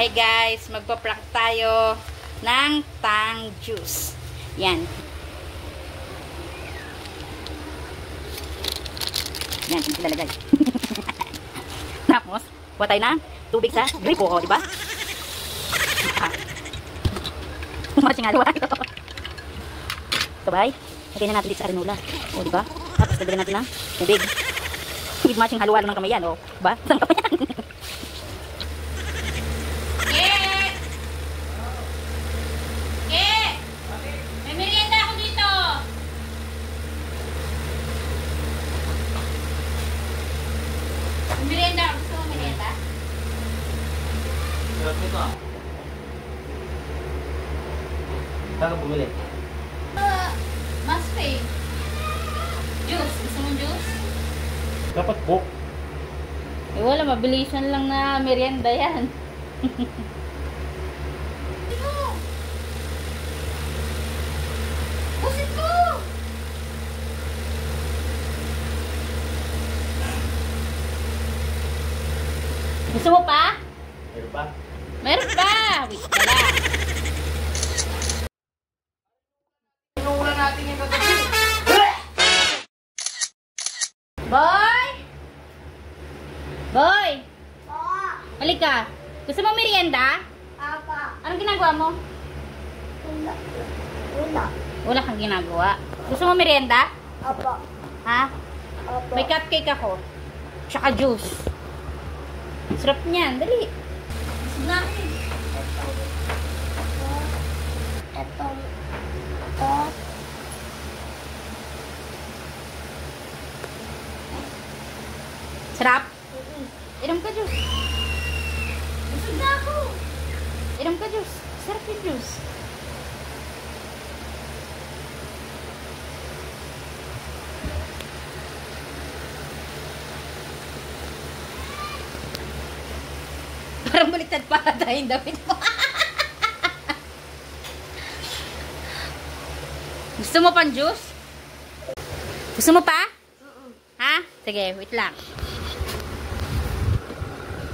Hi guys, magpa-prank tayo ng tang juice. Yan. Yan, hindi lalagay. Tapos, kuha tayo ng tubig sa gripo, o, diba? Masing halo tayo. Sabay, lagay na natin dito sa arinula. O, diba? Tapos, lagay natin ng tubig. Hindi masing halo-halo ng kamay yan, o. Diba? Saan kamay yan? Merienda, gusto mo merienda? Sarap nito ah. Saan ka bumili? Mas pay. Juice, gusto mo juice? Dapat Coke. Eh wala, mabilisan lang na merienda yan. Pusit ko! Gusto mo pa? Meron pa? Meron pa! Wait ka lang. Pinuulan natin yung kagabi. Boy! Boy! Halika. Gusto mo merienda? Papa. Anong ginagawa mo? Wala. Wala kang ginagawa. Gusto mo merienda? Apa. Ha? Apa. May cupcake ako. Tsaka juice. Sarap niyan. Dali. Gusto na. Ito. Sarap? Inom ka juice. Gusto na ako. Inom ka juice. Sarap yung juice. Parang baliktad pa tayong damit mo. Gusto mo pang juice? Gusto mo pa? Ha? Sige, wait lang.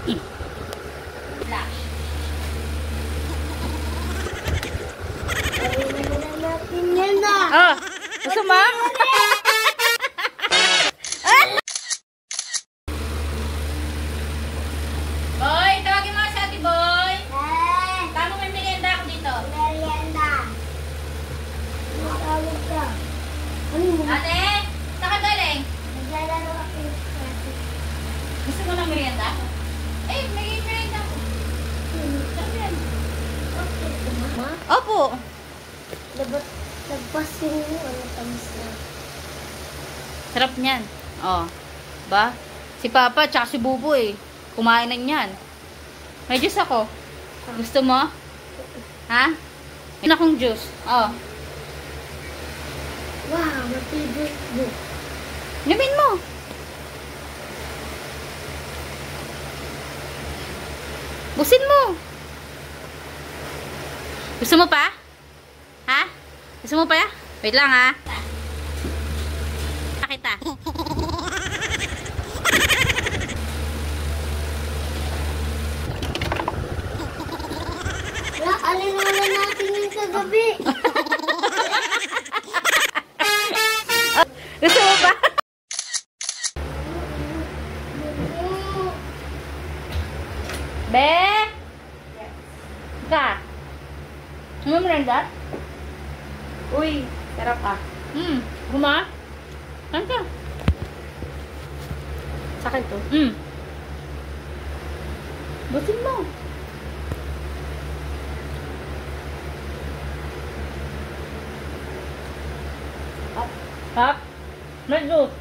Wait lang. natin yan na. Oh, gusto mo? Boy, tawagin mo si Ate Boy. Tama, may merienda ako dito. Merienda. Matawag ka. Ano mo? Ate, saan ka galing? Naglalaro ako yung ate. Gusto mo ng merienda? Eh, may merienda ako. Sarap yan. Ma? Opo. Nagpasin mo. Ano tamis na? Sarap niyan. Oh. Ba? Si Papa tsaka si Bubo eh. Kumain na niyan. May juice ako. Gusto mo? Ha? May akong juice. Oh. Wow, matibig mo. Inumin mo. Busin mo. Gusto mo pa? Ha? Gusto mo pa ya? Wait lang ha. Pakita. Alin-wala natin yung kagabi. Gusto mo ba? Be? Ka? Ano mo rin dat? Uy, sarap ah. Guma? Saan ka? Sa akin to. Busin mo. Hap? May juice.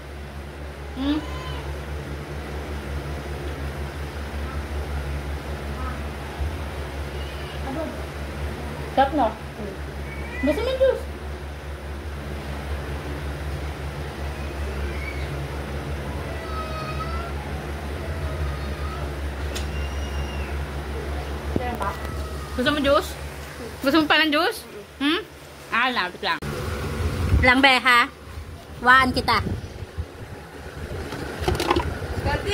Sarap no? Busin mo yung juice. Gusto mo juice? Gusto mo pa ng juice? Labit lang. Lang be ha? Waan kita. Kasi,